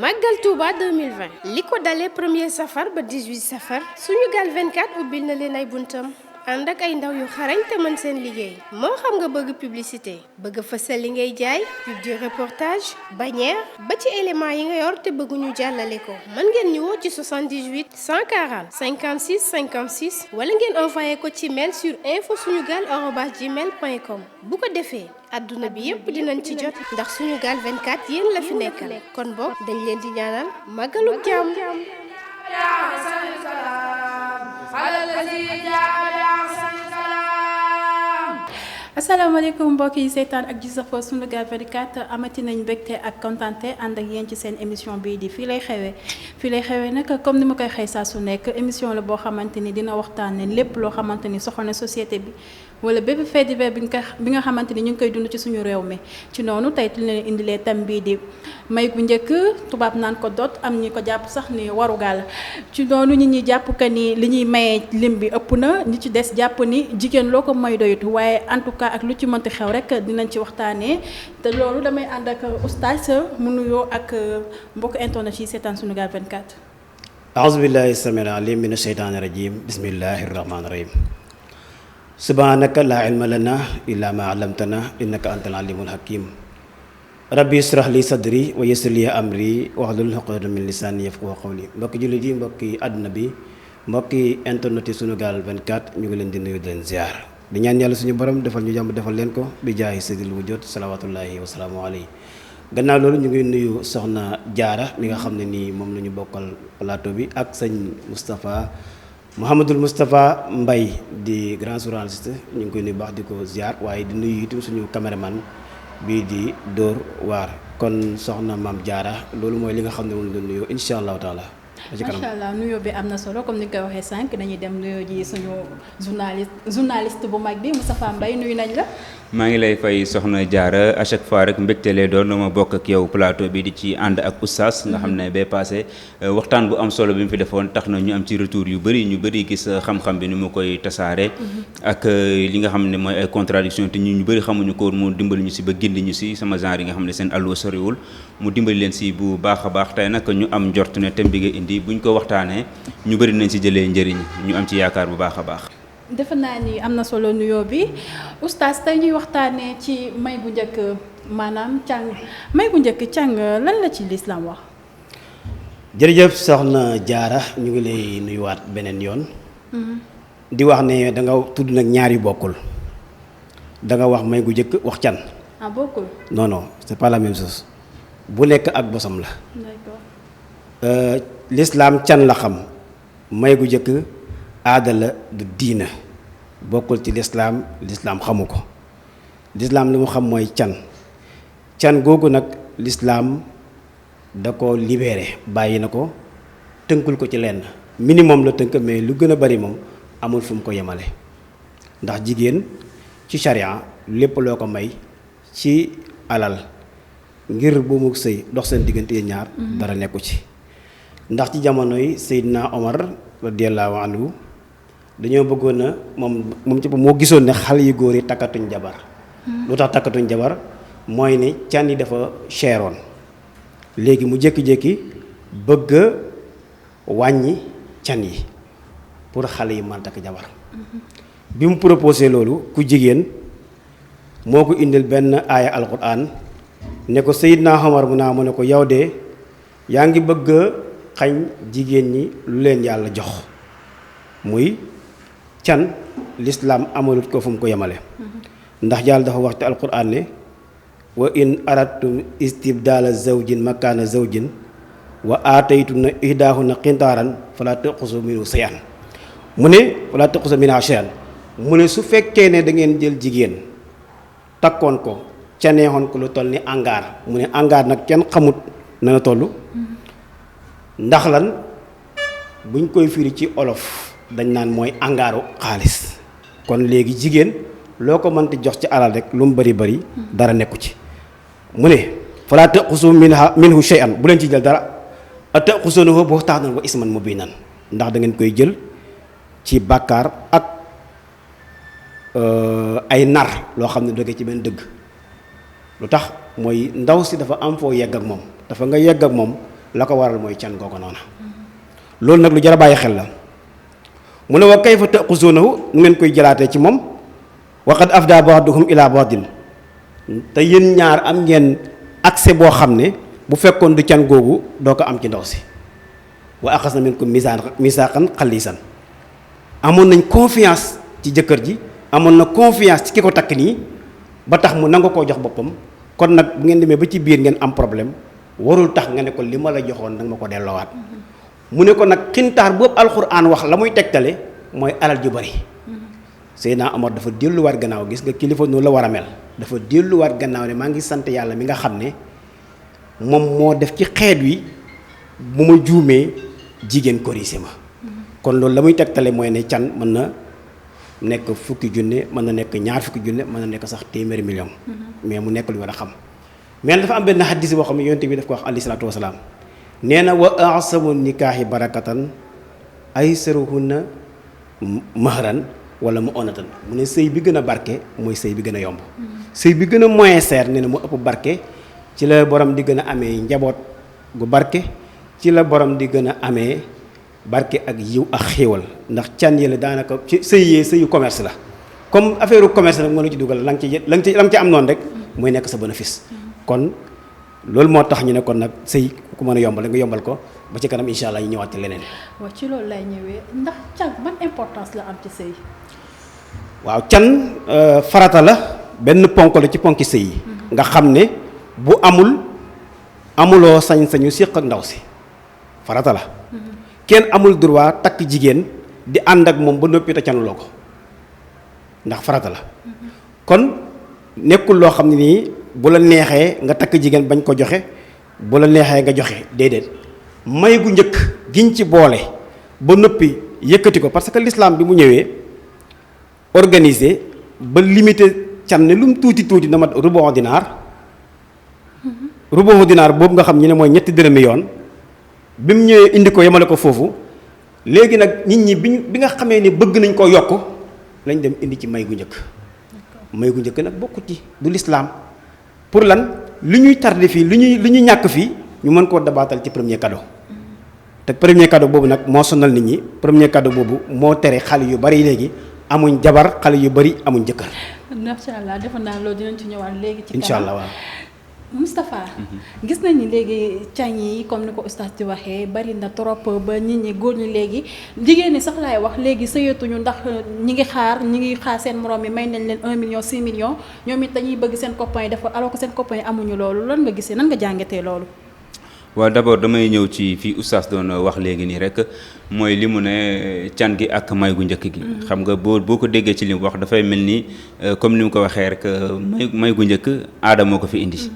Magal Touba 2020 li ko dalee 1er safar ba 18 safar Sunugal 24 ubbil na leen ay buntam ànd ak ay ndaw yu xarañ te mën seen liggéey moo xam nga bëgg publicité bëgg fësal li ngay jaay pub de reportage bannière ba ci élément yi nga yor te bëgguñu jàllale ko mën ngeen ñu woo ci 78 140 56 56 wala ngeen envoyé ko ci mail sur info-sunugal@gmail.com bu ko defee adduna bi yépp dinañ ci jot ndax Sunugal 24 yéen la fi nekkal kon boog dañ leen di ñaanal màggalu jàmm. asalaamaaleykum mbokk yi seetaan ak ji safoo Sunugal 24 amati nañ mbégte ak kontante ànd ak yéen ci seen émission bii di fii lay xewee nag comme ni ma koy xëy saa su nekk émission la boo xamante ni dina waxtaane lépp loo xamante ni soxal na société bi wala bépp fait divers bi nga xamante ni ñu ngi koy dund ci suñu réew mi ci noonu tey tu leen indilee tam bii di may gu njëkk tubaab naan ko dot am ñi ko jàpp sax ni warugal ci noonu nit ñi jàpp que ni li ñuy mayee lim bi ëpp na ñi ci des jàpp ni jigéen loo ko may doyut waaye en tout cas ak lu ci mënti xew rek dinañ ci waxtaanee te loolu damay ànd ak oustaz mu nuyoo ak mbokk internet yi seetaan Sunugal 24. a'uuzu billaahi samiil aliim mina sheytaani rajiim bismillaahi rahmaani rahiim. subhaanaka laa ilma lanaa illaa maa 'allamtanaa innaka antal aliimul hakiim. rabbi israh li sadri wa yassir li amri wahlul 'uqdatan min lisaani yafqahu qawli. mbokki jullit yi mbokki àdduna bi mbokki internet yi Sunugal 24 ñu ngi leen di nuyu di leen ziar. di ñaan yàlla suñu borom defal ñu jàmm defal leen ko bi jaahi sayyidil wujuud salawaatullaahi wa salaamu alayhi. gannaaw loolu ñu ngi nuyu soxna Jaara mi nga xam ne nii moom la ñu bokkal plateau bi ak sëñ Mouhamadul Moustapha Mbaye di grand journaliste ñu ngi koy nuyu baax di ko ziar waaye di nuyu itam suñu caméraman bii di Dóor waar kon soxna maam Jaara loolu mooy li nga xam ne moom la nuyoo incha allahu taala. macha allah nuyoo bi am na solo comme ni nga koy waxee sànq dañuy dem nuyoo ji suñu journaliste bu mag bi Moustapha Mbaye nuyu nañ la. maa ngi lay fay soxna Diarra à chaque fois rek mbégte lay doon ma bokk ak yow plateau bi di ci ànd ak oustaz nga xam ne bee passé waxtaan bu am solo bi mu fi defoon tax na ñu am ci retour yu bëri ñu bëri gis xam-xam bi ni mu koy tasaare ak li nga xam ne mooy ay contradiction te ñu bëri xamuñu ko mu dimbali ñu si ba gindi ñu si sama genre yi nga xam ne seen alluwa soriwul mu dimbali leen si bu baax a baax tey nag ñu am njort ne thème bi nga indi buñ ko waxtaanee ñu bëri nañ si jëlee njëriñ ñu am ci yaakaar bu baax a baax. defe naa ni am na solo nuyoo bi oustaz tey ñuy waxtaanee ci may bu njëkk maanaam càng may bu njëkk càng lan la ci lislaam wax. jërëjëf soxna Jaara ñu ngi lay nuyuwaat beneen yoon. di wax ne da nga tudd nag ñaar yu bokkul da nga wax may gu njëkk wax can. ah bokkul. non non c'est pas la même chose bu nekk ak bosam la. d'accord. lislaam can la xam may gu njëkk. aada la du diina bokkul ci lislaam xamu ko lislaam li mu xam mooy can googu nag lislaam da ko libéré bàyyi na ko tënkul ko ci lenn minimum la tënk mais lu gën a bari moom amul fu mu ko yemale ndax jigéen ci charia lépp loo ko may ci alal ngir bu mu sëy dox seen diggante yéen ñaar dara nekku ci ndax ci jamono yi Seydina Omar radiyallahu anhu dañoo bëggoon na moom ci moo gisoon ne xale yu góor yi takkatuñ jabar lu tax takkatuñ jabar mooy ne can yi dafa cheroon léegi mu jékki-jékki bëgg a wàññi can yi pour xale yi mën takk jabar bi mu proposé loolu ku jigéen moo ko indil benn aaya alquran ne ko Seydina Omar mu ne ko yow de yaa ngi bëgg a xañ jigéen ñi lu leen yàlla jox muy can lislaam amalut ko fu mu ko yemale ndax yàlla dafa wax ci alquran ne wa in aradtum istibdaala zawjin makaana zawjin wa aataytuna ihdaahunna qintaaran fala taqusu minhu shay'an mu ne fala taqusu minha shay'an mu ne su fekkee ne da ngeen jël jigéen takkoon ko ca neexoon ko lu toll ni angaar mu ne angaar nag kenn xamut na nga toll ndax lan buñ koy firi ci olof dañ naan mooy angaaru xaalis kon léegi jigéen loo ko mënti jox ci alal rek lu mu bari bari dara nekku ci mu ne falaa taqusu minhu shay'an bu leen ci jël dara ataqusunahu buhtaanan wa isman mubiinan ndax da ngeen koy jël ci bàkkaar ak ay nar loo xam ne doge ci benn dëgg lu tax mooy ndaw si dafa am foo yegg ak moom dafa nga yegg ak moom la ko waral mooy can googu noonu loolu nag lu jar a bàyyi xel la mu ne wa kayfa taquzunahu nu ngeen koy jëlaatee ci moom wa qad afda ba'dukum ila ba'din te yéen ñaar am ngeen accès boo xam ne bu fekkoon du can googu doo ko am ci ndaw si wa axasna minkum misaaqan xaliisan amoon nañ confiance ci jëkkër ji amoon na confiance ci ki ko takk nii ba tax mu nanga koo jox boppam kon nag bu ngeen demee ba ci biir ngeen am problème warul tax nga ne ko li ma la joxoon nanga ma ko delloowaat mu ne ko nag xintaar boobu alxuraan wax la muy tegtale mooy alal ju bari Seydina Omar dafa delluwaat gannaaw gis nga kilifa noonu la war a mel dafa delluwaat gannaaw ne maa ngi sant yàlla mi nga xam ne moom moo def ci xeet wi bu ma juumee jigéen corrigé ma kon loolu la muy tegtale mooy ne can mën na nekk fukki junne mën na nekk ñaar fukki junne mën na nekk sax téeméeri million mais mu nekk lu war a xam mais dafa am benn xaddis boo xam ne yonent bi daf ko wax alayhi salaatu wasalaam nee na wa asamu nikaahi barakatan aysaruhunna mahran wala mu onatan mu ne sëy bi gën a barke mooy sëy bi gën a yomb sëy bi gën a moyen cher nee na mu ëpp barke ci la borom di gën a amee njaboot gu barke ci la borom di gën a amee barke ak yiw ak xéewal ndax can yële daanaka ci sëyu commerce la comme affaire commerce nag moo la ci dugal la nga ci am noonu rek mooy nekk sa bénéfice kon loolu moo tax ñu ne kon nag sëy ku mën a yombal nga yombal ko ba ci kanam incha allah ñu ñëwaat ci leneen. waaw ci loolu lay ñëwee ndax can ban importance la am ci sëy. waaw can farata la benn ponk la ci ponki sëy yi nga xam ne bu amuloo sañ-sañu séq ak ndaw si farata la kenn amul droit takk jigéen di ànd ak moom ba noppi te canuloo ko ndax farata la kon nekkul loo xam ne nii bu la neexee nga takk jigéen bañ ko joxe bu la neexee nga joxe déedéet may gu njëkk giñ ci boole ba noppi yëkkati ko parce que l'islam bi mu ñëwee organisé ba limité can ne lu mu tuuti tuuti na mat rubu dinaar boobu nga xam ñu ne mooy ñetti dërëmi yoon bi mu ñëwee indi ko yemale ko foofu léegi nag nit ñi bi nga xamee ne bëgg nañ koo yokk lañ dem indi ci may gu njëkk may gu njëkk nag bokku ci du l'islam pour lan li ñuy tardé fii li ñuy ñàkk fii ñu mën koo dabaatal ci premier cadeau te premier cadeau boobu nag moo sonal nit ñi premier cadeau boobu moo tere xale yu bari léegi amuñ jabar xale yu bari amuñ jëkkër. macha allah defe naa loolu dinañ ci ñëwaat léegi. ci kanam incha allah waaw. Moustapha gis nañ ni léegi can yi comme ni ko oustaz di waxee bari na trop ba nit ñi góor ñi léegi jigéen ñi sax laay wax léegi sëyatuñu ndax ñi ngi xaar seen morom yi may nañ leen 1 million 6 millions ñoom it dañuy bëgg seen copain yi def alors que seen copain yi amuñu loolu lan nga gisee nan nga jàngatee loolu. waaw d'abord damay ñëw ci fii oustaz doon wax léegi nii rek mooy li mu ne can gi ak may gu njëkk gi. xam nga boo ko déggee ci li mu wax dafay mel ni comme ni mu ko waxee rek may gu njëkk aada moo ko fi indi.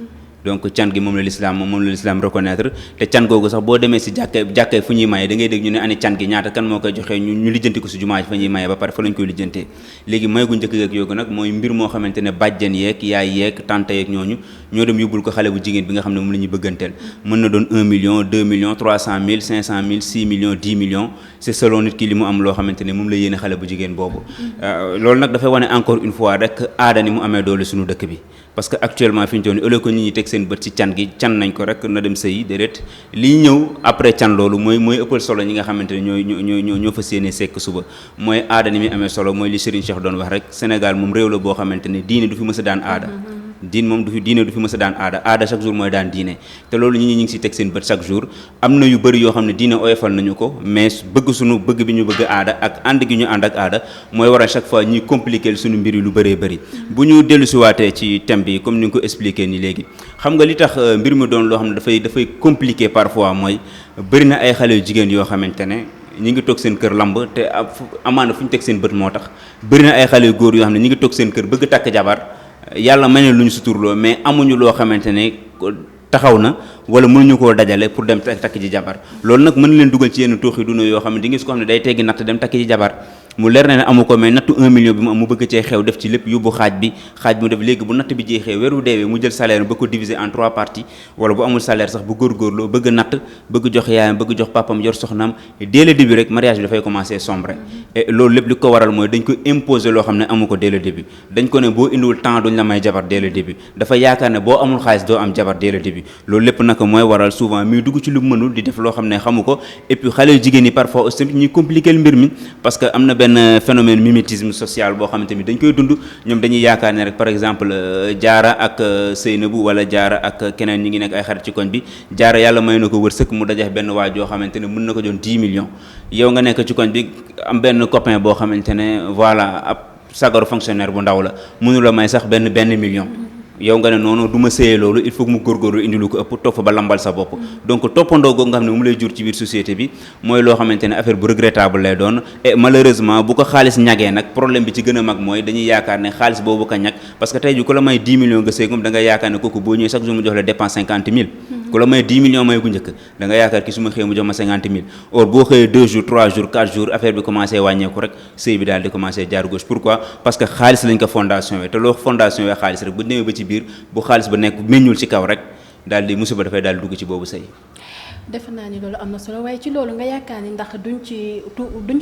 donc can gi moom la l'islam reconnaître te can googu sax boo demee si jàkkee fu ñuy maye da ngay dégg ñu ne ani can gi ñaata kan moo koy joxee ñu lijjanti ko si jumaa ji fa ñuy maye ba pare fa lañ koy lijjantee léegi may gu njëkk ak yoogu nag mooy mbir moo xamante ne bàjjen yeeg yaay yeeg tante yeeg ñooñu ñoo dem yóbbul ko xale bu jigéen bi nga xam ne moom la ñuy bëgganteel mën na doon 1 million 2 millions 300 000 500 000 6 millions 10 millions c'est selon nit ki li mu am loo xamante ne moom la yéene xale bu jigéen boobu loolu nag dafay wane encore une fois rek aada ni mu amee doole suñu dëkk bi parce que actuellement fi ñu toll nii au lieu que nit ñi teg seen bët ci can gi can nañ ko rek na dem sëyi déedéet lii ñëw après can loolu mooy ëppal solo ñi nga xamante ne ñoo fas yéene sekk suba mooy aada ni muy amee solo mooy li Serigne Cheikh doon wax rek Sénégal moom réew la boo xamante ne diine du fi mës a daan aada diine du fi mës a daan aada chaque jour mooy daan diine te loolu ñi ngi si teg seen bët chaque jour am na yu bëri yoo xam ne diine oyofal nañu ko mais bëgg bi ñu bëgg aada ak ànd gi ñu ànd ak aada mooy waral chaque fois ñuy compliquer suñu mbir yi lu bëree bëri bu ñu dellu si waatee ci thème bi comme ni nga ko expliqué ni léegi xam nga li tax mbir mi doon loo xam ne dafay compliqué parfois mooy bëri na ay xale yu jigéen yoo xamante ne ñi ngi toog seen kër lamb te amaana fu ñu teg seen bët moo tax bëri na ay xale yu góor yoo xam ne ñi ngi toog seen kër bëgg takk jabar yàlla may ne lu ñu suturloo mais amuñu loo xamante ne taxaw na wala mënuñu koo dajale pour dem takk ji jabar loolu nag mën leen dugal ci yenn tooxi duna yoo xam ne di nga gis ko xam ne day teggi natt dem takk ji jabar mu leer na ne amu ko mais nattu 1 million bi mu am mu bëgg cee xew def ci lépp yóbbu xaaj bi mu def léegi bu natt bi jeexee weeru deewee mu jël salaire ba ko diviser en 3 parties wala bu amul salaire sax bu góorgóorloo bëgg natt bëgg jox yaayam bëgg jox papam yor soxnaam dès le début rek mariage bi dafay commencer sombre et loolu lépp li ko waral mooy dañ ko imposer loo xam ne amu ko dès le début dañ ko ne boo indiwul temps duñ la may jabar dès le début dafa yaakaar ne boo amul xaalis doo am jabar dès le début loolu lépp nag mooy waral souvent muy dugg ci lu mënul di def loo xam ne xamu ko et puis xale yu jigéen yi parfois aussi ñuy compliquer mbir mi parce que am na benn phénomène mimétisme social boo xamante ni dañ koy dund ñoom dañuy yaakaar ne rek par exemple Jaara ak Seynabou wala Jaara ak keneen ñi ngi nekk ay xarit ci koñ bi Jaara yàlla may na ko wërsëg mu dajeex benn waa joo xamante ne mën na ko joon 10 millions yow nga nekk ci koñ bi am benn copain boo xamante ne voilà ab sagaru fonctionnaire bu ndaw la mënu la may sax benn million yow nga ne noonu du ma sëyee loolu il faut que mu góorgóorlu indi lu ko ëpp topp fa ba lambal sa bopp donc toppandoo googu nga xam ne mu lay jur ci biir société bi mooy loo xamante ne affaire bu regrettable lay doon et malheureusement bu ko xaalis ñagee nag problème bi ci gën a mag mooy dañuy yaakaar ne xaalis boobu ko ñag parce que tey ji ku la may 10 millions nga sëy moom da nga yaakaar ne kooku boo ñëwee chaque jour mu jox la dépense 50 000 ku la may 10 millions may gu njëkk da nga yaakaar ki su ma xëyee mu jox ma 50 000 or boo xëyee 2 jours 3 jours 4 jours affaire bi commencé wàññeeku rek sëy bi daal di commencé jaar gauche pourquoi parce que xaalis lañ ko fondation we te loo fondation we xaalis rek bu demee ba ci biir bu xaalis ba nekk meññul ci kaw rek daal di musiba dafay daal di dugg ci boobu sëy defe naa ni loolu am na solo waaye ci loolu nga yaakaar ni ndax duñ ci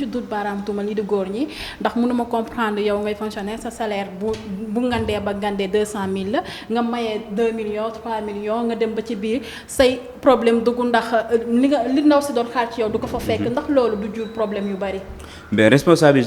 dut baaraam tuuma lii di góor ñi ndax mënuma comprendre yow ngay fonctionnaire sa salaire bu ngandee ba ngandee 200 000 la nga mayee 2 millions 3 millions nga dem ba ci biir say problème dugg ndax li ndaw si doon xaar ci yow du ko fa fekk ndax loolu du jur problème yu bari. mais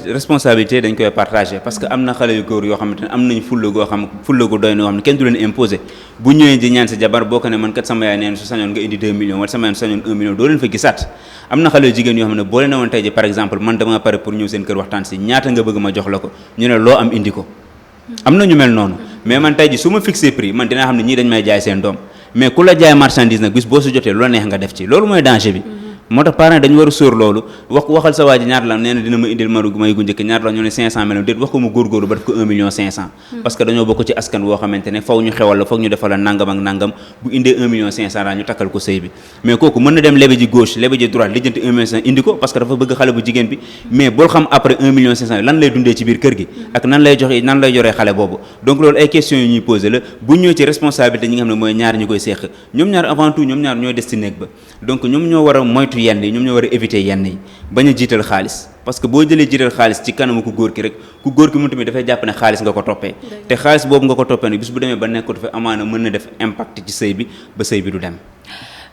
responsabilité dañ koy partager parce que am na xale yu góor yoo xamante ne am nañ fulla gu doy na yoo xam ne kenn du leen imposer bu ñëwee di ñaan sa jabar boo ko ne man kat sama yaay neen su sañoon nga indi 2 millions wala sama yaay sañoon 1 million doo leen fa gisaat am na xale yu jigéen yoo xam ne boo leen woon tey ji par exemple man dama pare pour ñëw seen kër waxtaan si ñaata nga bëgg ma jox la ko ñu ne loo am indi ko am na ñu mel noonu mais man tey ji su ma fixé prix man dinaa xam ne ñii dañ may jaay seen doom mais ku la jaay marchandise nag bis boo su jotee lu la neex nga def ci loolu mooy danger bi moo tax parents dañu war a sóor loolu waxal sa waa ji ñaata la nee na dina ma indil may gu njëkk ñaata la ñu ne 500 millions déet wax ko mu góorgóorlu ba def ko 1 million 500 parce que dañoo bokk ci askan woo xamante ne faw ñu xewal la foog ñu defal la nangam ak nangam bu indee 1 million 500 daal ñu takkal ko sëy bi mais kooku mën na dem lebe ji gauche lebe ji droite lijjanti 1 million 500 indi ko parce que dafa bëgg xale bu jigéen bi mais bul xam après 1 million 500 lan lay dundee ci biir kër gi ak nan lay joree xale boobu donc loolu ay questions yu ñuy posé la bu ñëwee ci responsabilité ñi nga xam ne mooy ñaar ñu koy seeq ñoom ñaar avant tout ñoom ñaar ñooy des ci néeg ba donc ñoom ñoo war a moytu yenn yi ñoom ñoo war a éviter yenn yi bañ a jiital xaalis parce que boo jëlee jiital xaalis ci kanamu ku góor ki rek ku góor ki mu tamit dafay jàpp ne xaalis nga ko toppee te xaalis boobu nga ko toppee nag bis bu demee ba nekkatu fa amaana mën na def impact ci sëy bi ba sëy bi du dem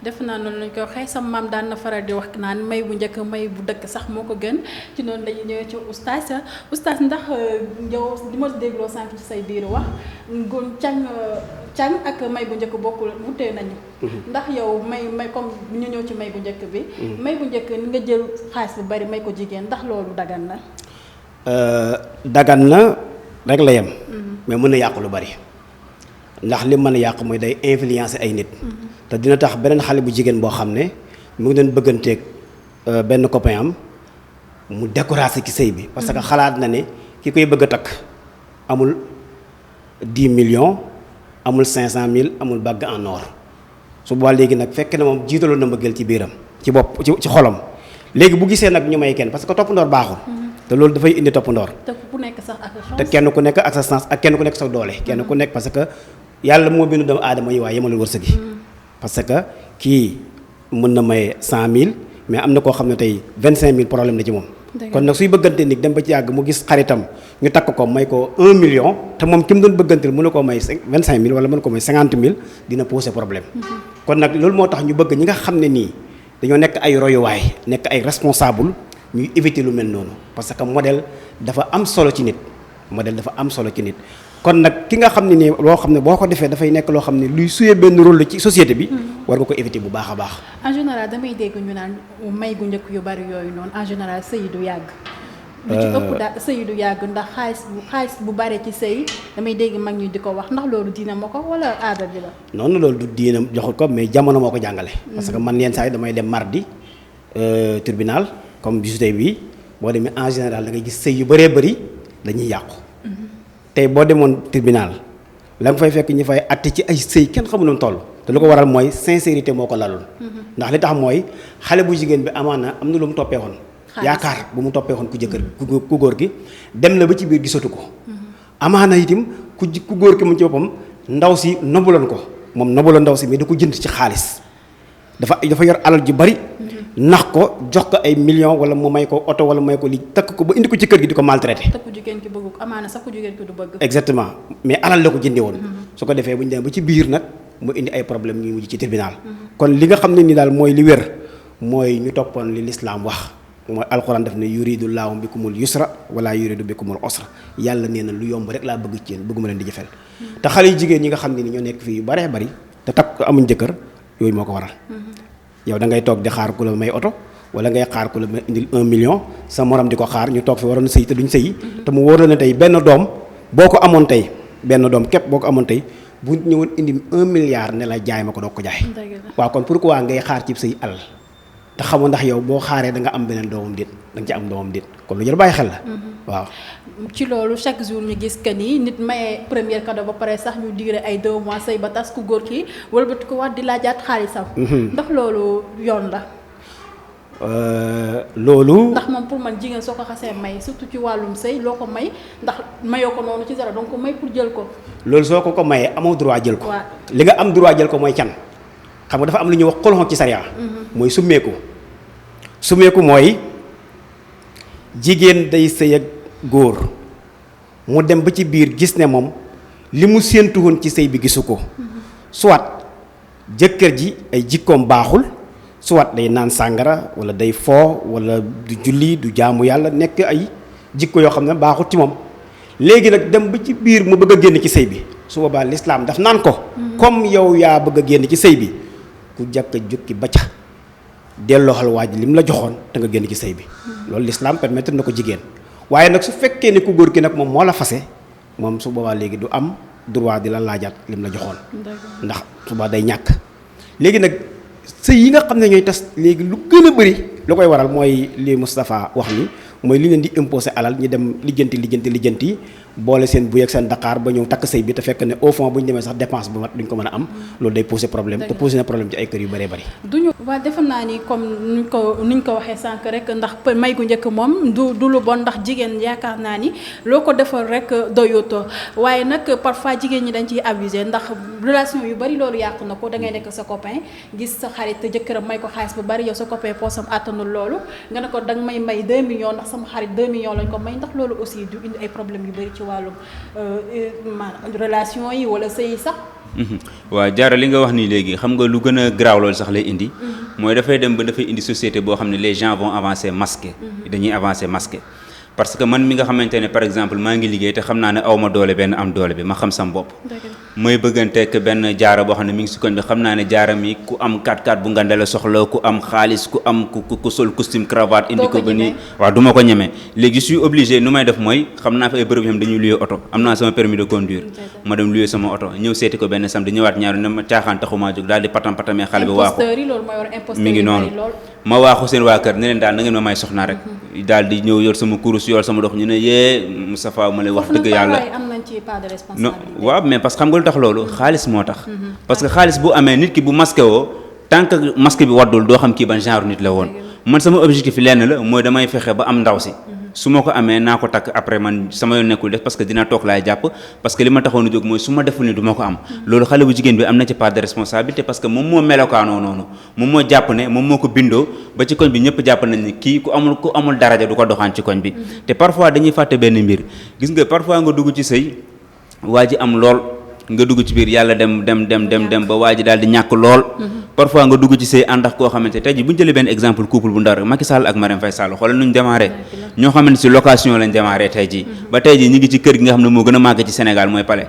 def naa noonu lañ koy waxee sama maam daan na faral di wax naan may bu njëkk may bu dëkk sax moo ko gën ci noonu lañuy ñëwee ci oustaz ndax yow li ma dégloo sànq ci say biir wax ngoon càng ak may bu njëkk bokkul wutee nañu ndax yow may comme ñu ñëw ci may bu njëkk bi may bu njëkk ni nga jël xaalis bu bari may ko jigéen ndax loolu dagan na dagan na rek la yem mais mën na yàq lu bari ndax li mën a yàq mooy day influencer ay nit te dina tax beneen xale bu jigéen boo xam ne mu ngi doon bëgganteeg benn copain am mu découragé ci sëy bi parce que xalaat na ne ki koy bëgg a takk amul 10 millions amul 500 000 amul bague en or su boobaa léegi nag fekk na moom jiitaloon na mbëggeel ci biiram ci bopp ci xolam léegi bu gisee nag ñu may kenn parce que topp ndoor baaxul te loolu dafay indi topp ndoor te ku nekk sax ak sa chance te kenn ku nekk ak sa chance ak kenn ku nekk sa doole kenn ku nekk parce que yàlla moo bindu doomu aadama yi waaye yemalul wërsëg yi parce que kii mën na may 100 000 mais am na koo xam ne tey 25 000 problème la ci moom kon nag suy bëggante nit dem ba ci yàgg mu gis xaritam ñu takk ko may ko 1 million te moom ki mu doon bëggantil mën na koo may 25 000 wala mën na ko may 50 000 dina poser problème kon nag loolu moo tax ñu bëgg ñi nga xam ne nii dañoo nekk ay royuwaay nekk ay responsable ñuy éviter lu mel noonu parce que modèle dafa am solo ci nit kon nag ki nga xam ne nii loo xam ne boo ko defee dafay nekk loo xam ne luy suyee benn rôle ci société bi war nga ko éviter bu baax a baax en général damay dégg ñu naan may gu njëkk yu bari yooyu noonu en général sëy du yàgg lu ci ëpp daal sëy du yàgg ndax xaalis bu bari ci sëy damay dégg mag ñi di ko wax ndax loolu diina moo ko wala aada bi la noonu loolu du diina joxul ko mais jamono moo ko jàngale parce que man yenn saa yi damay dem mardi tribunal comme bisu tey bii boo demee en général da ngay gis sëy yu bëree bëri dañuy yàqu tey boo demoon tribunal la nga fay fekk ñu fay atte ci ay sëy kenn xamul nu mu toll te lu ko waral mooy sincérité moo ko lalul ndax li tax mooy xale bu jigéen bi amaana am na lu mu toppee woon yaakaar bu mu toppee woon ku jëkkër ku góor gi dem na ba ci biir gisatu ko amaana itam ku góor ki mu ci boppam ndaw si nobaloon ko moom nobaloon ndaw si mais da ko jënd ci xaalis dafa yor alal ju bari nax ko jox ko ay millions wala mu may ko oto wala may ko li takk ko ba indi ko ci kër gi di ko maltraité. te ku jigéen ki bëgg ko amaana sax ku jigéen ki du bëgg. exactement mais alal la ko jëndee woon. su ko defee bu ñu demee ba ci biir nag mu indi ay problème ñuy mujj ci tribunal. kon li nga xam ne ni daal mooy li wér mooy ñu toppoon li lislaam wax mooy alxuraan def ne yuridu laahu bikumul yusra wala yuridu bikumul usra yàlla nee na lu yomb rek laa bëgg ci yéen bëgguma leen di jëfel te xale yu jigéen ñi nga xam ne ni ñoo nekk fii yu baree bari te takk amuñ jëkkër yooyu moo ko waral. yow da ngay toog di xaar ku la may oto wala ngay xaar ku la may indil 1 million sa morom di ko xaar ñu toog fi waroon sëy te duñ sëyi te mu wóor la ne tey benn doom boo ko amoon tey benn doom képp boo ko amoon tey bu ñëwoon indi 1 milliard ne la jaay ma ko doog ko jaay. waaw kon pourquoi ngay xaar ci sëy alal te xamoo ndax yow boo xaaree da nga am beneen doomam déet da nga ci am doomam déet kon lu jar bàyyi xel la. waaw. ci loolu chaque jour ñu gis que ni nit maye premier cadeau ba pare sax ñu diire ay 2 mois sëy ba tas ku góor ki wëlbati ko wax di laajaat xaalisam. ndax loolu yoon la. loolu. ndax moom pour man jigéen soo ko xasee may surtout ci wàllum sëy loo ko may ndax mayoo ko noonu ci dara donc may pour jël ko. loolu soo ko mayee amoo droit jël ko. waaw li nga am droit jël ko mooy can xam nga dafa am lu ñuy wax xolxon ci sariya. mooy summeeku mooy jigéen day sëy ak góor mu dem ba ci biir gis ne moom li mu séentu woon ci sëy bi gisu ko soit jëkkër ji ay jikkoom baaxul soit day naan sàngara wala day foo wala du julli du jaamu yàlla nekk ay jikko yoo xam ne baaxul ci moom léegi nag dem ba ci biir mu bëgg a génn ci sëy bi su boobaa lislaam daf naan ko comme yow yaa bëgg a génn ci sëy bi ku jàkk a jukki ba ca dellooxal waa ji li mu la joxoon te nga génn ci sëy bi loolu lislaam permettre na ko jigéen waaye nag su fekkee ne ku góor ki nag moom moo la fase moom su boobaa léegi du am droit di la laajaat li mu la joxoon ndax suba day ñàkk léegi nag sëy yi nga xam ne ñooy tas léegi lu gën a bëri lu koy waral mooy li Moustapha wax ni mooy li leen di imposer alal ñi dem lijjanti boole seen buy ak seen Dakar ba ñëw takk sëy bi te fekk ne au fond bu ñu demee sax dépense bu mat duñ ko mën a am loolu day poser problème te poser na problème ci ay kër yu bëree bëri duñu waa defe naa ni comme nuñ ko waxee sànq rek ndax may gu njëkk moom du lu bon ndax jigéen yaakaar naa ni loo ko defal rek doyutoo waaye nag parfois jigéen ñi dañ ciy abuser ndax relation yu bëri loolu yàqu na ko da ngay nekk sa copain gis sa xarit jëkkëram may ko xaalis bu bëri yow sa copain poosam àttanul loolu nga ne ko danga may 2 millions ndax sama xarit 2 millions lañ ko may ndax loolu aussi du indi ay problème yu bëri ci wàllum relation yi wala sëy sax. waaw jaara li nga wax nii léegi xam nga lu gën a garaaw loolu sax lay indi. mooy dafay dem ba dafay indi société boo xam ne les gens vont avancer masqués. dañuy avancer masqués. parce que man mi nga xamante ne par exemple maa ngi liggéey te xam naa ne aw ma doole benn am doole bi ma xam sam bopp. mooy bëgganteek benn jaara boo xam ne mi ngi si koñ bi xam naa ne jaara mi ku am 4x4 bu ngande la soxla ku am xaalis ku am ku sol costume cravate indi ko ba nii waaw du ma ko ñemee léegi je suis obligé nu may def mooy xam naa fa ay bërëb yoo xam dañuy louer oto am naa sama permis de conduire ma dem louer sama oto ñëw seeti ko benn samedi ñëwaat ñaaru ne ma caaxaan taxumaa jóg daal di patamee xale bi waaxu mi ngi noonu ma waaxu seen waa kër ne leen daal na ngeen ma may soxnaa rek daal di ñëw yor sama kurus yor sama dox ñu ne yee Moustapha ma lay wax dëgg yàlla non waaw mais parce que xam nga lu tax loolu xaalis moo tax parce que xaalis bu amee nit ki bu masqué woo tant que masque bi waddul doo xam kii ban genre nit la woon man sama objectif lenn la mooy damay fexe ba am ndaw si su ma ko amee naa ko takk après man sama yoon nekkul def parce que dina toog laay jàpp parce que li ma taxoon a jóg mooy su ma deful ni du ma ko am loolu xale bu jigéen bi am na ci part de responsabilité parce que moom moo melokaanoo noonu moom moo jàpp ne moom moo ko bindoo ba ci koñ bi ñëpp jàpp nañ ni kii ku amul daraja du ko doxaan ci koñ bi te parfois dañuy fàtte benn mbir gis nga parfois nga dugg ci sëy waa ji am lool nga dugg ci biir yàlla dem ba waa ji daal di ñàkk lool parfois nga dugg ci sëy ànd ak koo xamante tey ji bu ñu jëlee benn exemple couple bu ndaw rek Macky Sall ak Marème Faye Sall xoolal nuñ démarré ñoo xamante si location lañ démarré tey ji ba tey ji ñi ngi ci kër gi nga xam ne moo gën a màgg ci Sénégal mooy palais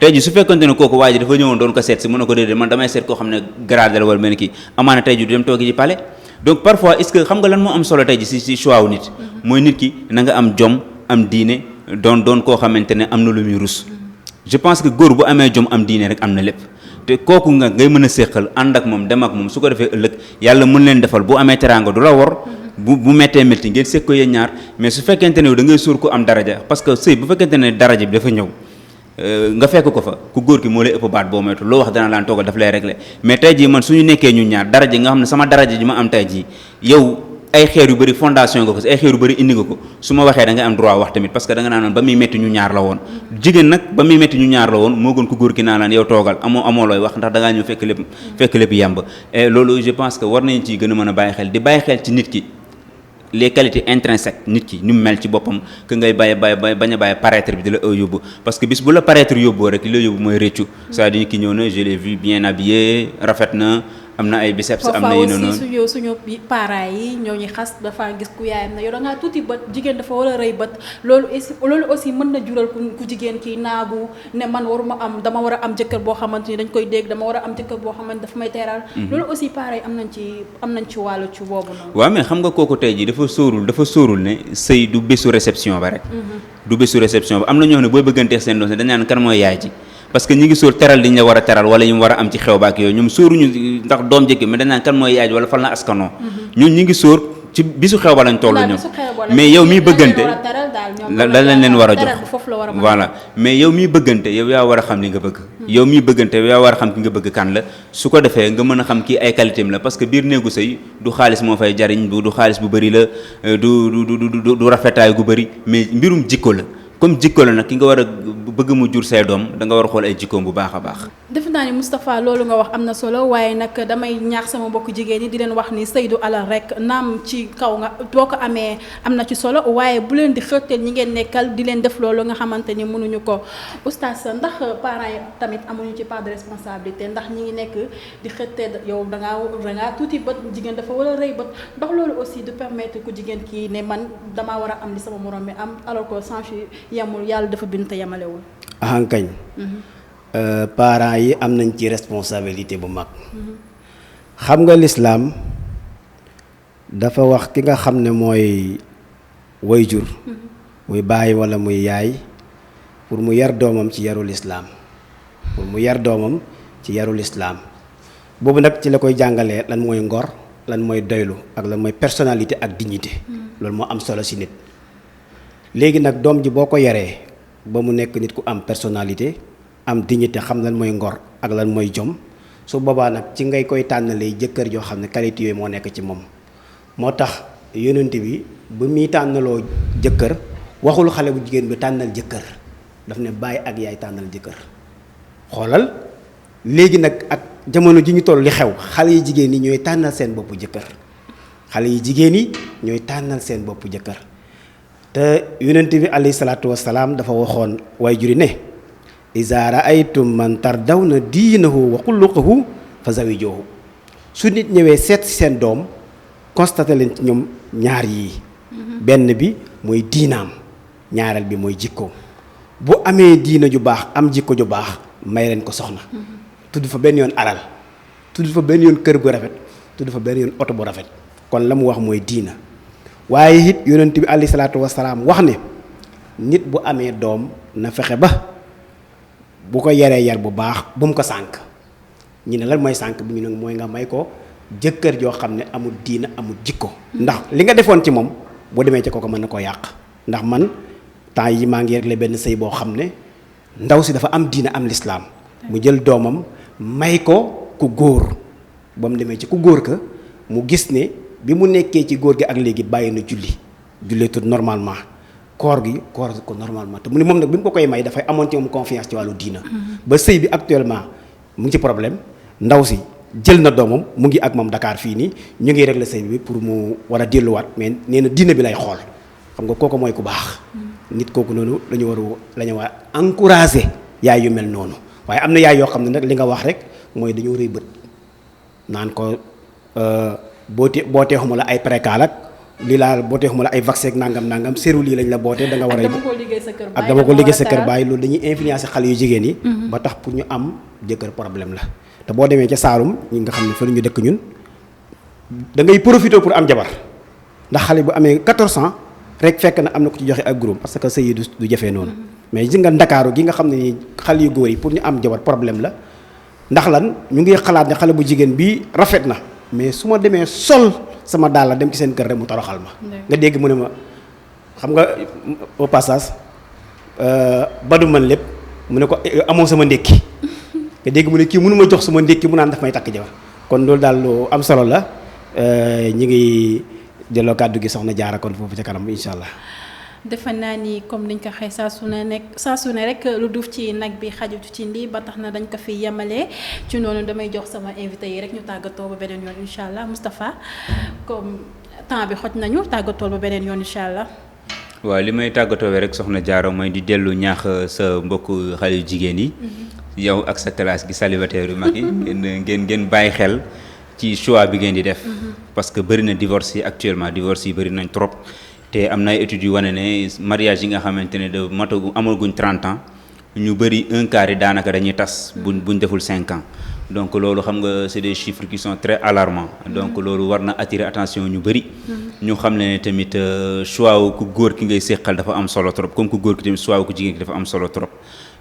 tey ji su fekkonte ne kooku waa ji dafa ñëwoon doon ko seet si mën na ko déedéet man damay seet koo xam ne gradé la wala mel ni kii amaana tey ji du dem toogi ci palais donc parfois est-ce que xam nga lan moo am solo tey ji si choix wu nit mooy nit ki na nga am jom am diine doon koo xamante ne am na lu muy rus je pense que góor bu amee jom am diine rek am na lépp te kooku nga ngay mën a séqal ànd ak moom dem ak moom su ko defee ëllëg yàlla mën leen defal bu amee teraanga du la wor bu méttee métti ngeen séq ko yéen ñaar mais su fekkente ne da ngay suur ko am daraja parce que sëy bu fekkente ne daraja bi dafa ñëw nga fekk ko fa ku góor ki moo lay ëpp baat boo moytu loo wax dana laan toogal daf lay régler mais tey jii man suñu nekkee ñun ñaar daraja nga xam ne sama daraja ji ma am tey jii yow ay xeer yu bëri fondation nga ko si ay xeer yu bëri indi nga ko su ma waxee da nga am droit wax tamit parce que da nga naan ba muy métti ñu ñaar la woon jigéen nag ba muy métti ñu ñaar la woon moo gën ko góor ki naan yow toogal amoo looy wax ndax da ngaa ñëw fekk lépp yemb et loolu je pense que war nañ ci gën a mën a bàyyi xel di bàyyi xel ci nit ki les qualités intrinsèques nit ki ni mu mel ci boppam que ngay bañ a bàyyi paraître bi di la yóbbu parce que bis bu la paraître yóbboo rek li la yóbbu mooy réccu c'est-à-dire ki ñëw na je l'ai vu bien habillé rafet na am na ay biceps am na yeneen noonu suñu parents yi ñoo ñuy xas dafa gis ku yaayam na yow da ngaa tuuti bët jigéen dafa war a rëy bët loolu aussi mën na jural ku jigéen kii naagu ne man dama war a am jëkkër boo xamante ni dañ koy dégg dama war a am jëkkër boo xamante dafa may teeral loolu aussi parents yi am nañ ci wàllu ci boobu noonu. waaw mais xam nga kooku tey jii dafa sóorul ne sëy du bésu réception ba rek du bésu réception ba am na ñoo xam ne booy bëggantee seen doom dañ naan kan mooy yaay ji parce que ñi ngi sóor teral li ñu la war a teral wala ñu war a am ci xew baak yooyu ñoom sóoruñu ndax doom jëkki mais dañ naan kan mooy yaay wala fal na askanoo ñun ñi ngi sóor ci bisu xew ba lañ toll ñoom mais yow miy bëggante la lañ leen war a jox voilà mais yow miy bëggante yow yaa war a xam li nga bëgg yow miy bëggante yow yaa war a xam ki nga bëgg kan la su ko defee nga mën a xam kii ay qualité am la parce que biir néegu sëy du xaalis moo fay jariñ du xaalis bu bëri la du rafetaay gu bëri mais mbirum jikko la comme jikko la nag ki nga war a bëgg mu jur say doom da nga war a xool ay jikkoom bu baax a baax. defe naa ni Moustapha loolu nga wax am na solo waaye nag damay ñaax sama mbokk jigéen ñi di leen wax ni sëy du alal rek naam ci kaw nga boo ko amee am na ci solo waaye bu leen di xërteel ñi ngeen nekkal di leen def loolu nga xamante ni mënuñu ko oustaz ndax parents yi tamit amuñu ci part de responsabilité ndax ñi ngi nekk di xërteel yow da ngaa tuuti bët jigéen dafa war a rëy bët ndax loolu aussi du permettre ku jigéen kii ne man damaa war a am li sama morom mi am alors que sans yemul yàlla dafa bind te yemalewul. ahankañ parents yi am nañ ci responsabilité bu mag xam nga lislaam dafa wax ki nga xam ne mooy wayjur muy baay walla muy yaay pour mu yar doomam ci yarul islaam boobu nag ci la koy jàngalee lan mooy ngor lan mooy doylu ak lan mooy personnalité ak dignité loolu moo am solo ci nit léegi nag doom ji boo ko yaree ba mu nekk nit ku am personnalité am dignité xam lan mooy ngor ak lan mooy jom su boobaa nag ci ngay koy tànnalee jëkkër joo xam ne qualité yooyu moo nekk ci moom moo tax yonent bi ba muy tànnaloo jëkkër waxul xale bu jigéen bi tànnal jëkkër daf ne bàyyi ak yaay tànnal jëkkër xoolal léegi nag ak jamono ji ñu toll li xew xale yi jigéen yi ñooy tànnal seen bopp jëkkër te yonent bi alayhi salaatu wasalaam dafa waxoon waay juri ne iza raaytum man tardawna diinahu wa xuluqahu fa zawijuhu su nit ñëwee seet si seen doom constaté leen ci ñoom ñaar yii benn bi mooy diinaam ñaareel bi mooy jikkoom bu amee diina ju baax am jikko ju baax may leen ko soxna tudd fa benn yoon alal tudd fa benn yoon kër gu rafet tudd fa benn yoon oto bu rafet kon la mu wax mooy diina waaye it yonent bi alayhi salaatu wasalaam wax ne nit bu amee doom na fexe ba bu ko yaree yar bu baax bu mu ko sànk ñu ne lan mooy sànk bi ñu ne mooy nga may ko jëkkër joo xam ne amul diina amul jikko ndax li nga defoon ci moom boo demee ci kooku mën na koo yàq ndax man temps yi maa ngi réglé benn sëy boo xam ne ndaw si dafa am diina am lislaam mu jël doomam may ko ku góor ba mu demee ci ku góor ka mu gis ne bi mu nekkee ci góor gi ak léegi bàyyi na julleetul normalement koor ko normalement te mu ne moom nag bi mu ko koy may dafay amoon ci moom confiance ci wàllu diina ba sëy bi actuellement mu ngi ci problème ndaw si jël na doomam mu ngi ak moom Dakar fii nii ñu ngi régler sëy bi pour mu war a delluwaat mais nee na diina bi lay xool xam nga kooku mooy ku baax nit kooku noonu la ñu war a encourager yaay yu mel noonu waaye am na yaay yoo xam ne nag li nga wax rek mooy dañoo rëy bët naan ko boo teexuma la ay précal ak lii laa boo teexuma la ay vaccin ak nangam séru lii lañ la bootee da nga war a ak dama ko liggéey sa kër baay loolu dañuy influencer xale yu jigéen yi ba tax pour ñu am jëkkër problème la te boo demee ca Saalum ñi nga xam ne fa ñu dëkk ñun da ngay profiter pour am jabar ndax xale bu amee 14 ans rek fekk na am na ko ci joxe ak groupe parce que sëy yi du jafee noonu mais gis nga Ndakaaru gi nga xam ne ni xale yu góor yi pour ñu am jabar problème la ndax lan ñu ngi xalaat ne xale bu jigéen bi rafet na mais su ma demee sol sama daal la dem ci seen kër rek mu toroxal ma nga dégg mu ne ma xam nga au passage ba du man lépp mu ne ko amoo sama ndékki nga dégg mu ne kii mënu ma jox sama ndékki mu naan daf may takk jabar kon loolu daal lu am solo la ñu ngi delloo kàddu gi soxna Jaara kon foofu ca kanam incha allah. defe naa ni comme niñ ko xëy saa su ne rek lu duuf ci nag bi xajut ci lii ba tax na dañ ko fi yemalee ci noonu damay jox sama invité yi rek ñu tàggatoo ba beneen yoon incha allah Moustapha comme temps bi xoj nañu tàggatoo ba beneen yoon incha allah. waaw li may tàggatoo rek soxna Diarra mooy di dellu ñaax sa mbokk xale yu jigéen yi. yow ak sa classe gi célibataire yu mag yi. ngeen bàyyi xel ci choix bi ngeen di def. parce que bëri na divorce yi actuellement divorce yi bëri nañ trop. te am na ay études yu wane ne mariage yi nga xamante ne de matagu amaguñ 30 ans ñu bëri un quart yi daanaka dañuy tas buñ deful 5 ans donc loolu xam nga c'est des chiffres qui sont très alarmants donc loolu war na attirer attention ñu bëri ñu xam ne tamit choix wu ku góor ki ngay séqal dafa am solo trop comme ku góor ki tamit choix wu ku jigéen ki dafa am solo trop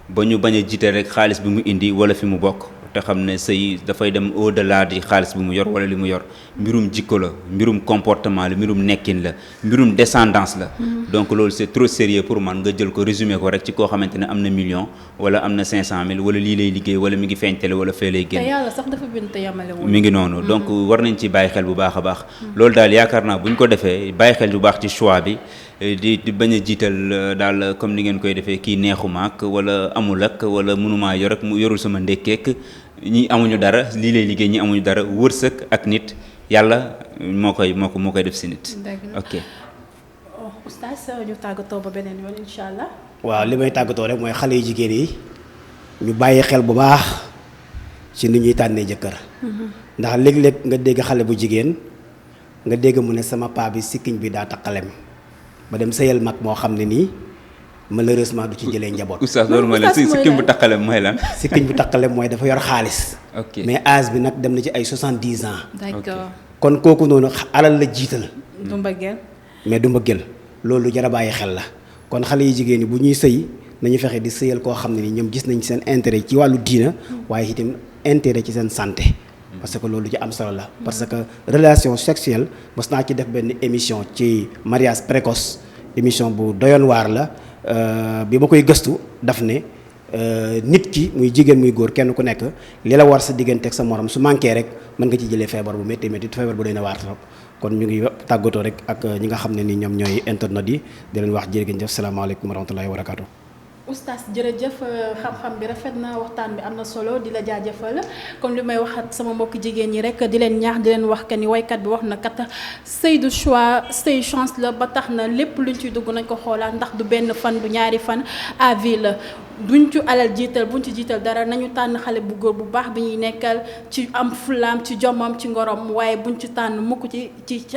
ba ñu bañ a jiital rek xaalis bi mu indi wala fi mu bokk te xam ne sëy dafay dem au delà di xaalis bi mu yor wala li mu yor mbirum jikko la mbirum comportement la mbirum nekkin la mbirum descendance la donc loolu c'est trop sérieux pour man nga jël ko résumé ko rek ci koo xamante ne am na million wala am na 500 000 wala lii lay liggéey wala mi ngi feeñtale wala fee lay génn te yàlla sax dafa bind te yamale wu mi ngi noonu donc war nañ ci bàyyi xel bu baax a baax loolu daal yaakaar naa bu ñu ko defee bàyyi xel bu baax ci choix bi di bañ a jiital daal comme ni ngeen koy defee kii neexuma ak wala amul ak wala mënumaa yor ak mu yorul sama ndekkeek ñi amuñu dara lii lay liggéey ñi amuñu dara wërsëg ak nit yàlla moo koy def si nit. ok. oustaz ñu tàggatoo ba beneen yoon incha allah. waaw li may tàggatoo rek mooy xale yu jigéen yi ñu bàyyi xel bu baax ci ni ñuy tànnee jëkkër. ndax léeg-léeg nga dégg xale bu jigéen nga dégg mu ne sama paa bi sikkiñ bi daa taqalem ba dem sëyal mag moo xam ne nii. malheureusement du ci jëlee njaboot. oustaz loolu mooy lan sikkim bu taqale mooy lan. sikkim bu taqale mooy dafa yor xaalis. ok mais âge bi nag dem na ci ay 70 ans. d'accord kon kooku noonu alal la jiital. du mbëggeel. mais du mbëggeel loolu jar a bàyyi xel la kon xale yi jigéen ñi bu ñuy sëy nañu fexe di sëyal koo xam ne ni ñoom gis nañ seen intérêt ci wàllu diina waaye itam intérêt ci seen santé. parce que loolu ci am solo la. parce que relation sexuelle mos naa ci def benn émission ci mariage précoce émission bu doyoon waar la. bi ma koy gëstu daf ne nit ki muy jigéen muy góor kenn ku nekk li la war sa diggante ak sa morom su manqué rek mën nga ci jëlee feebar bu métti métti feebar bu doy na waar trop kon ñu ngi tàggatoo rek ak ñi nga xam ne ni ñoom ñooy internet yi di leen wax jërë ngeen jëf salaamaaleykum wa rahmatullahi wa barakaatu. oustaz jërëjëf xam-xam bi rafet na waxtaan bi am na solo di la jaajëfal comme li may waxat sama mbokk jigéen ñi rek di leen ñaax di leen wax que ni waykat bi wax na kat sëy du choix sëy chance la ba tax na lépp luñ ciy dugg nañ ko xoolaat ndax du benn fan du ñaari fan à vie la duñ ci alal jiital buñ ci jiital dara nañu tànn xale bu góor bu baax bi ñuy nekkal ci am fulaam ci jomam ci ngorom waaye buñ ci tànn mukk ci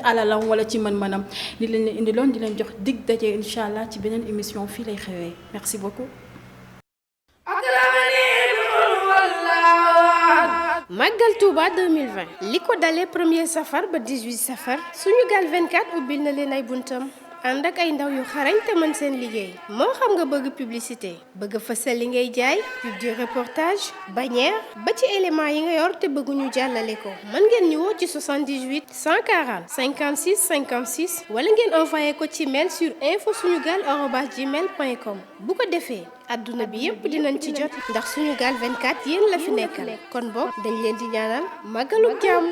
alalam wala ci mën-mënam di leen indi loon di leen jox dig daje incha allah ci beneen émission fii lay xewee merci beaucoup. Magal Touba 2020 li ko dalee 1er safar ba 18 safar Sunugal 24 ubbil na leen ay buntam ànd ak ay ndaw yu xarañ te mën seen liggéey moo xam nga bëgg publicité bëgg fësal li ngay jaay pub de reportage bannière ba ci élément yi nga yor te bëgguñu jàllale ko mën ngeen ñu woo ci 78 140 56 56 wala ngeen envoyé ko ci mail sur info-sunugal@gmail.com bu ko defee adduna bi yépp dinañ ci jot ndax Sunugal 24 yéen la fi nekkal kon boog dañ leen di ñaanal màggalu jàmm